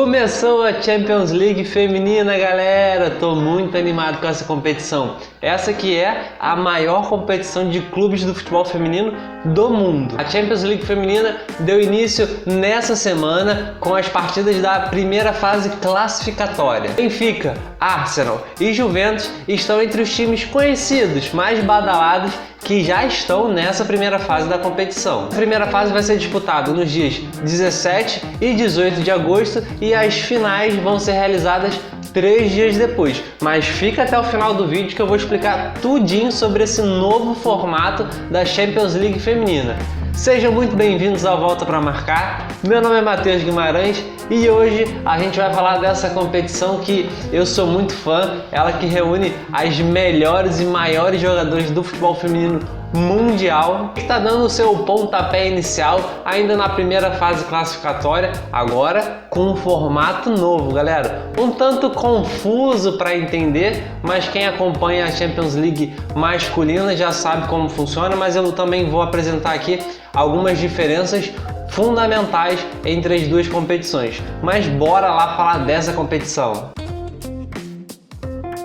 Começou a Champions League feminina, galera! Tô muito animado com essa competição. Essa que é a maior competição de clubes do futebol feminino do mundo. A Champions League feminina deu início nessa semana com as partidas da primeira fase classificatória. Benfica, Arsenal e Juventus estão entre os times conhecidos, mais badalados, que já estão nessa primeira fase da competição. A primeira fase vai ser disputada nos dias 17 e 18 de agosto e as finais vão ser realizadas 3 dias depois. Mas fica até o final do vídeo que eu vou explicar tudinho sobre esse novo formato da Champions League feminina. Sejam muito bem-vindos ao Volta para Marcar. Meu nome é Matheus Guimarães e hoje a gente vai falar dessa competição que eu sou muito fã, ela que reúne as melhores e maiores jogadores do futebol feminino mundial, que está dando o seu pontapé inicial ainda na primeira fase classificatória, agora com um formato novo, galera. Um tanto confuso para entender, mas quem acompanha a Champions League masculina já sabe como funciona, mas eu também vou apresentar aqui algumas diferenças fundamentais entre as duas competições. Mas bora lá falar dessa competição.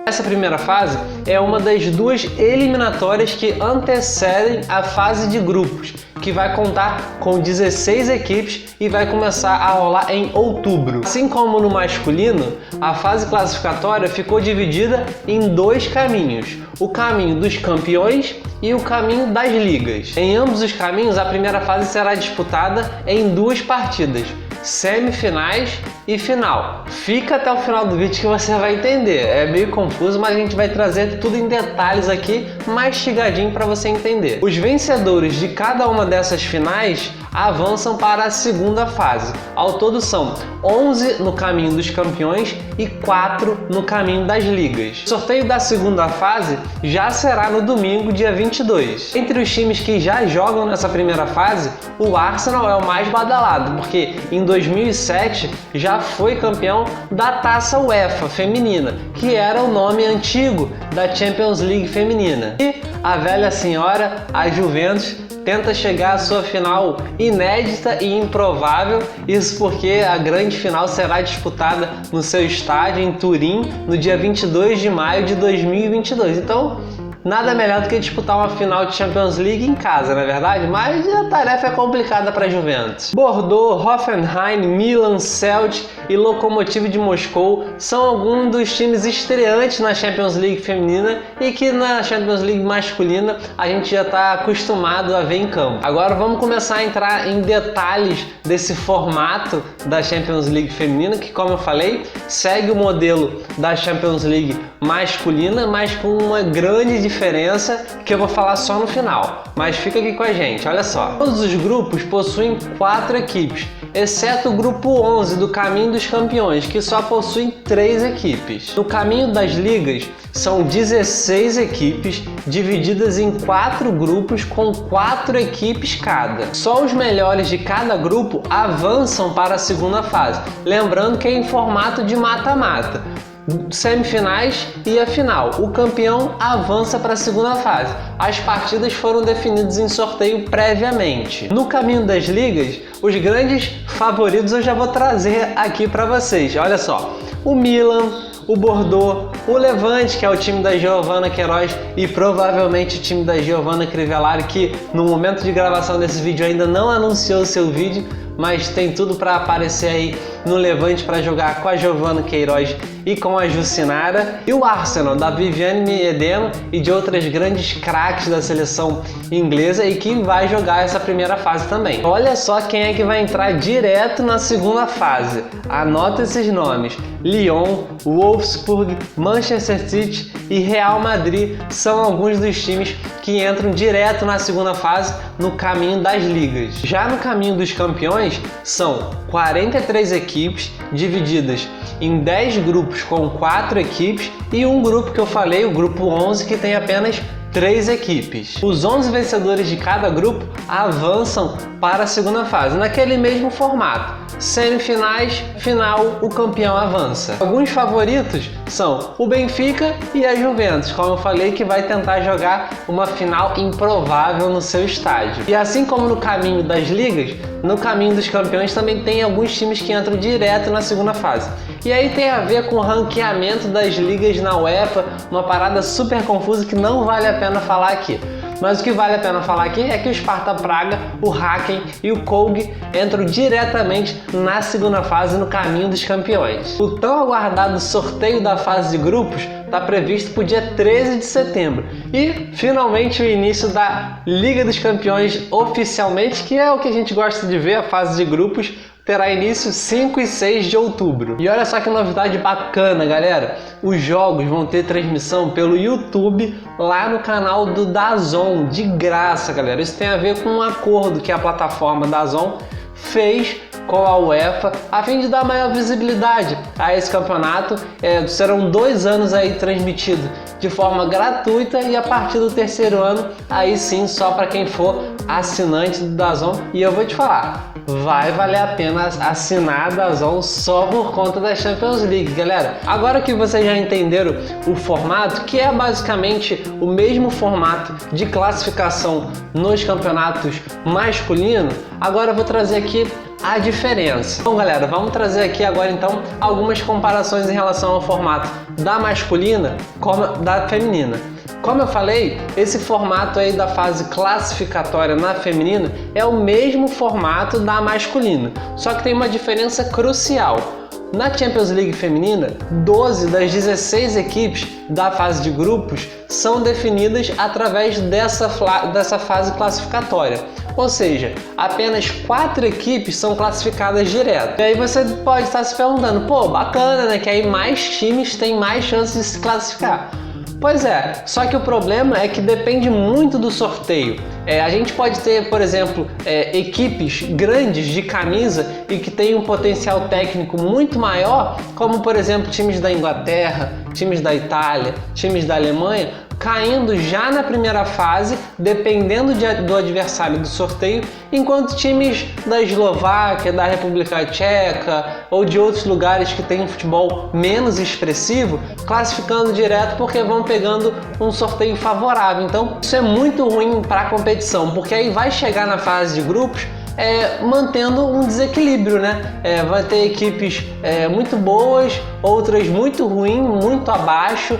Essa primeira fase é uma das duas eliminatórias que antecedem a fase de grupos, que vai contar com 16 equipes e vai começar a rolar em outubro. Assim como no masculino, a fase classificatória ficou dividida em dois caminhos: o caminho dos campeões e o caminho das ligas. Em ambos os caminhos, a primeira fase será disputada em duas partidas: semifinais e final. Fica até o final do vídeo que você vai entender. É meio confuso, mas a gente vai trazer tudo em detalhes aqui, mastigadinho para você entender. Os vencedores de cada uma dessas finais avançam para a segunda fase. Ao todo são 11 no caminho dos campeões e 4 no caminho das ligas. O sorteio da segunda fase já será no domingo, dia 22. Entre os times que já jogam nessa primeira fase, o Arsenal é o mais badalado, porque em 2007 já foi campeão da Taça UEFA feminina, que era o nome antigo da Champions League feminina. E a velha senhora, a Juventus, tenta chegar à sua final inédita e improvável, isso porque a grande final será disputada no seu estádio em Turim no dia 22 de maio de 2022. Então, nada melhor do que disputar uma final de Champions League em casa, não é verdade? Mas a tarefa é complicada para a Juventus. Bordeaux, Hoffenheim, Milan, Celtic e Lokomotiv de Moscou são alguns dos times estreantes na Champions League feminina e que na Champions League masculina a gente já está acostumado a ver em campo. Agora vamos começar a entrar em detalhes desse formato da Champions League feminina, que, como eu falei, segue o modelo da Champions League masculina, mas com uma grande diferença que eu vou falar só no final. Mas fica aqui com a gente, olha só. Todos os grupos possuem 4 equipes, exceto o grupo 11 do Caminho dos Campeões, que só possui 3 equipes. No Caminho das Ligas, são 16 equipes divididas em 4 grupos com 4 equipes cada. Só os melhores de cada grupo avançam para a segunda fase, lembrando que é em formato de mata-mata. Semifinais e a final. O campeão avança para a segunda fase. As partidas foram definidas em sorteio previamente. No caminho das ligas, os grandes favoritos eu já vou trazer aqui para vocês. Olha só, o Milan, o Bordeaux, o Levante, que é o time da Giovanna Queiroz e provavelmente o time da Giovanna Crivellari, que no momento de gravação desse vídeo ainda não anunciou o seu vídeo, mas tem tudo para aparecer aí no Levante para jogar com a Giovanna Queiroz e com a Jucinara. E o Arsenal, da Viviane Miedema e de outras grandes craques da seleção inglesa e que vai jogar essa primeira fase também. Olha só quem é que vai entrar direto na segunda fase. Anota esses nomes: Lyon, Wolfsburg, Manchester City e Real Madrid são alguns dos times que entram direto na segunda fase no caminho das ligas. Já no caminho dos campeões, são 43 equipes divididas em 10 grupos com 4 equipes e um grupo que eu falei, o grupo 11, que tem apenas 3 equipes. Os 11 vencedores de cada grupo avançam para a segunda fase, naquele mesmo formato. Semifinais, final, o campeão avança. Alguns favoritos são o Benfica e a Juventus, como eu falei, que vai tentar jogar uma final improvável no seu estádio. E assim como no caminho das ligas, no caminho dos campeões também tem alguns times que entram direto na segunda fase. E aí tem a ver com o ranqueamento das ligas na UEFA, uma parada super confusa que não vale a pena falar aqui. Mas o que vale a pena falar aqui é que o Sparta Praga, o Häcken e o Køge entram diretamente na segunda fase no caminho dos campeões. O tão aguardado sorteio da fase de grupos está previsto para o dia 13 de setembro. E finalmente o início da Liga dos Campeões oficialmente, que é o que a gente gosta de ver, a fase de grupos, terá início 5 e 6 de outubro. E olha só que novidade bacana, galera! Os jogos vão ter transmissão pelo YouTube lá no canal do DAZN, de graça, galera. Isso tem a ver com um acordo que a plataforma DAZN fez com a UEFA a fim de dar maior visibilidade a esse campeonato. Serão 2 anos aí transmitido de forma gratuita e a partir do 3º ano aí sim só para quem for assinante do DAZN. E eu vou te falar, vai valer a pena assinar a DAZN só por conta da Champions League, galera. Agora que vocês já entenderam o formato, que é basicamente o mesmo formato de classificação nos campeonatos masculinos, agora eu vou trazer aqui a diferença. Então, galera, vamos trazer aqui agora então algumas comparações em relação ao formato da masculina como da feminina. Como eu falei, esse formato aí da fase classificatória na feminina é o mesmo formato da masculina, só que tem uma diferença crucial. Na Champions League feminina, 12 das 16 equipes da fase de grupos são definidas através dessa fase classificatória. Ou seja, apenas 4 equipes são classificadas direto. E aí você pode estar se perguntando, pô, bacana, né? Que aí mais times têm mais chances de se classificar. Pois é, só que o problema é que depende muito do sorteio. A gente pode ter, por exemplo, equipes grandes de camisa e que têm um potencial técnico muito maior, como por exemplo times da Inglaterra, times da Itália, times da Alemanha, caindo já na primeira fase, dependendo do adversário do sorteio, enquanto times da Eslováquia, da República Tcheca ou de outros lugares que têm um futebol menos expressivo, classificando direto porque vão pegando um sorteio favorável. Então isso é muito ruim para a competição, porque aí vai chegar na fase de grupos mantendo um desequilíbrio, né? Vai ter equipes muito boas, outras muito ruins, muito abaixo,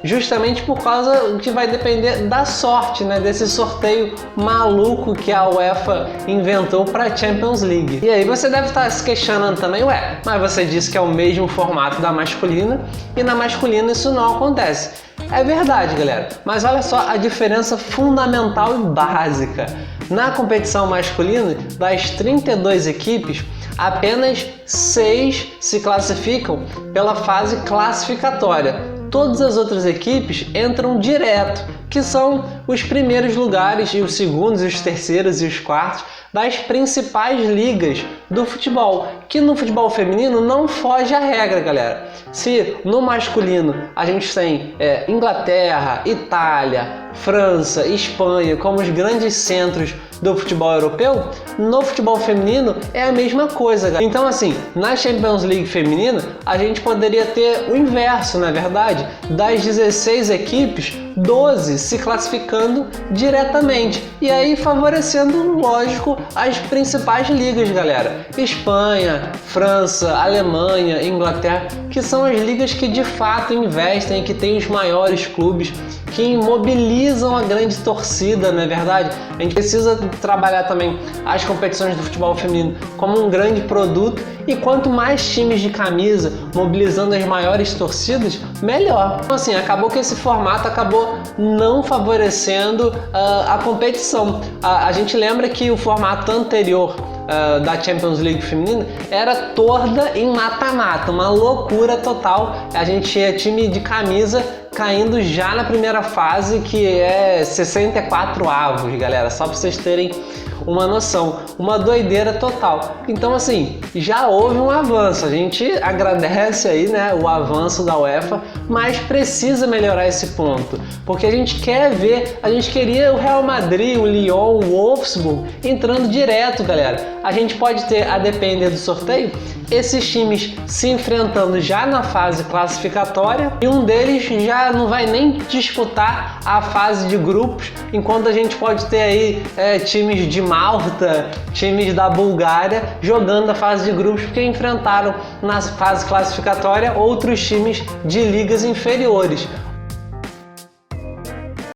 justamente por causa que vai depender da sorte, né? Desse sorteio maluco que a UEFA inventou para a Champions League. E aí você deve estar se questionando também, mas você disse que é o mesmo formato da masculina e na masculina isso não acontece. É verdade, galera, mas olha só a diferença fundamental e básica. Na competição masculina, das 32 equipes, apenas 6 se classificam pela fase classificatória. Todas as outras equipes entram direto, que são os primeiros lugares e os segundos, os terceiros e os quartos das principais ligas do futebol, que no futebol feminino não foge à regra, galera. Se no masculino a gente tem Inglaterra, Itália, França, Espanha como os grandes centros do futebol europeu, no futebol feminino é a mesma coisa, galera. Então assim, na Champions League feminina a gente poderia ter o inverso, na verdade, das 16 equipes, 12 se classificando diretamente e aí favorecendo, lógico, as principais ligas, galera. Espanha, França, Alemanha, Inglaterra, que são as ligas que de fato investem, que têm os maiores clubes, que imobilizam a grande torcida, não é verdade? A gente precisa trabalhar também as competições do futebol feminino como um grande produto e quanto mais times de camisa mobilizando as maiores torcidas, melhor. Então assim, acabou que esse formato acabou não favorecendo a competição. A gente lembra que o formato anterior da Champions League feminina era toda em mata-mata, uma loucura total. A gente tinha time de camisa caindo já na primeira fase, que é 64 avos, galera, só para vocês terem uma noção, uma doideira total. Então assim, já houve um avanço, a gente agradece aí, né, o avanço da UEFA, mas precisa melhorar esse ponto, porque a gente queria o Real Madrid, o Lyon, o Wolfsburg entrando direto, galera. A gente pode ter, a depender do sorteio, esses times se enfrentando já na fase classificatória e um deles já não vai nem disputar a fase de grupos, enquanto a gente pode ter aí times de Malta, times da Bulgária jogando a fase de grupos porque enfrentaram na fase classificatória outros times de ligas inferiores.